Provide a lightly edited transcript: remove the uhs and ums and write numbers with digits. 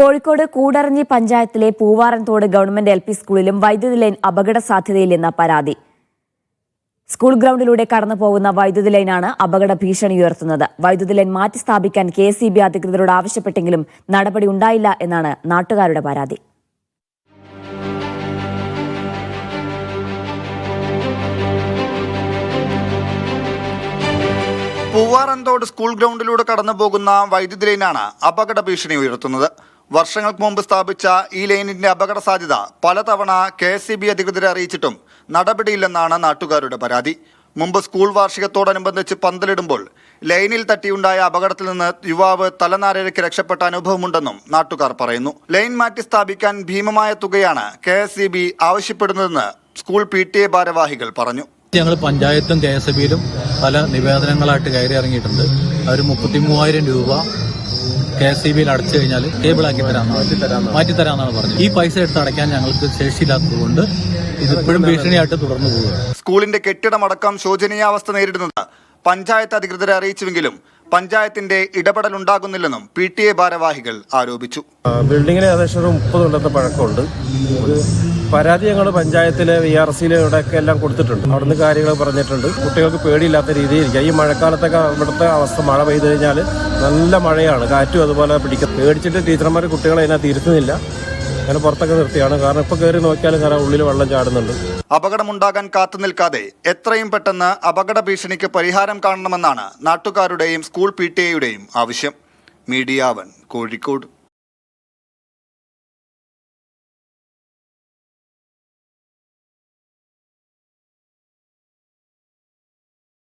കോഴിക്കോട് കൂടറഞ്ഞി പഞ്ചായത്തിലെ Poovaranthode government LP സ്കൂളിലും വൈദ്യുതി ലൈൻ അപകട സാധ്യതയില്ലെന്ന പരാതി. സ്കൂൾ ഗ്രൗണ്ടിലൂടെ കടന്നുപോകുന്ന വൈദ്യുതി ലൈനാണ് അപകട ഭീഷണി ഉയർത്തുന്നത്. വൈദ്യുതി ലൈൻ മാറ്റി സ്ഥാപിക്കാൻ KSEB അധികൃതരോട് ആവശ്യപ്പെട്ടെങ്കിലും നടപടി ഉണ്ടായില്ല എന്നാണ് നാട്ടുകാരുടെ പരാതി. പൂവാറൻതോട് സ്കൂൾ ഗ്രൗണ്ടിലൂടെ കടന്നുപോകുന്ന വൈദ്യുതി ലൈനാണ് അപകട ഭീഷണി ഉയർത്തുന്നത്. വർഷങ്ങൾക്ക് മുമ്പ് സ്ഥാപിച്ച ഈ ലൈനിന്റെ അപകട സാധ്യത പലതവണ KSEB അധികൃതരെ അറിയിച്ചിട്ടും നടപടിയില്ലെന്നാണ് നാട്ടുകാരുടെ പരാതി. മുമ്പ് സ്കൂൾ വാർഷികത്തോടനുബന്ധിച്ച് പന്തലിടുമ്പോൾ ലൈനിൽ തട്ടിയുണ്ടായ അപകടത്തിൽ നിന്ന് യുവാവ് തലനാരിഴയ്ക്ക് രക്ഷപ്പെട്ട അനുഭവമുണ്ടെന്നും നാട്ടുകാർ പറയുന്നു. ലൈൻ മാറ്റി സ്ഥാപിക്കാൻ ഭീമമായ തുകയാണ് KSEB ആവശ്യപ്പെടുന്നതെന്ന് സ്കൂൾ PTA ഭാരവാഹികൾ പറഞ്ഞു. ഞങ്ങൾ പഞ്ചായത്തും KSEBയിലും പല നിവേദനങ്ങളായിട്ട് കയറി ഇറങ്ങിയിട്ടുണ്ട്. അവർ 33,000 രൂപ KSEBയിൽ അടച്ചു കഴിഞ്ഞാൽ കേബിളാക്കി മാറ്റിത്തരാമെന്നാണ് പറഞ്ഞത്. ഈ പൈസ എടുത്ത് അടയ്ക്കാൻ ഞങ്ങൾക്ക് ശേഷിയില്ലാത്തതുകൊണ്ട് ഇതിപ്പോഴും ഭീഷണിയായിട്ട് തുടർന്നു പോവുകയാണ്. സ്കൂളിന്റെ കെട്ടിടമടക്കം ശോചനീയാവസ്ഥ നേരിടുന്നത് പഞ്ചായത്ത് അധികൃതരെ അറിയിച്ചുവെങ്കിലും പഞ്ചായത്തിന്റെ ഇടപെടൽ ഉണ്ടാകുന്നില്ലെന്നും PTA ഭാരവാഹികൾ ആരോപിച്ചു. ബിൽഡിങ്ങിന് ഏകദേശം 30 കൊല്ലത്തെ പഴക്കമുണ്ട്. പരാതി ഞങ്ങൾ പഞ്ചായത്തിലെ VRCയിലെ ഇവിടെയൊക്കെ എല്ലാം കൊടുത്തിട്ടുണ്ട്. അവിടുന്ന് കാര്യങ്ങൾ പറഞ്ഞിട്ടുണ്ട്. കുട്ടികൾക്ക് പേടിയില്ലാത്ത രീതിയിൽ ഈ മഴക്കാലത്തൊക്കെ ഇവിടുത്തെ അവസ്ഥ മഴ പെയ്തു കഴിഞ്ഞാൽ നല്ല മഴയാണ്, കാറ്റും അതുപോലെ പിടിക്കും. പേടിച്ചിട്ട് ടീച്ചർമാർ കുട്ടികളെ അതിനകത്ത് ഇരുത്തുന്നില്ല. അങ്ങനെ പുറത്തൊക്കെ നിർത്തിയാണ്. കാരണം ഇപ്പൊ കയറി നോക്കിയാലും കാരണം ഉള്ളിൽ വെള്ളം ചാടുന്നുണ്ട്. അപകടമുണ്ടാകാൻ കാത്തു നിൽക്കാതെ എത്രയും പെട്ടെന്ന് അപകട ഭീഷണിക്ക് പരിഹാരം കാണണമെന്നാണ് നാട്ടുകാരുടെയും സ്കൂൾ PTA യുടെയും ആവശ്യം. മീഡിയ 1 കോഴിക്കോട്.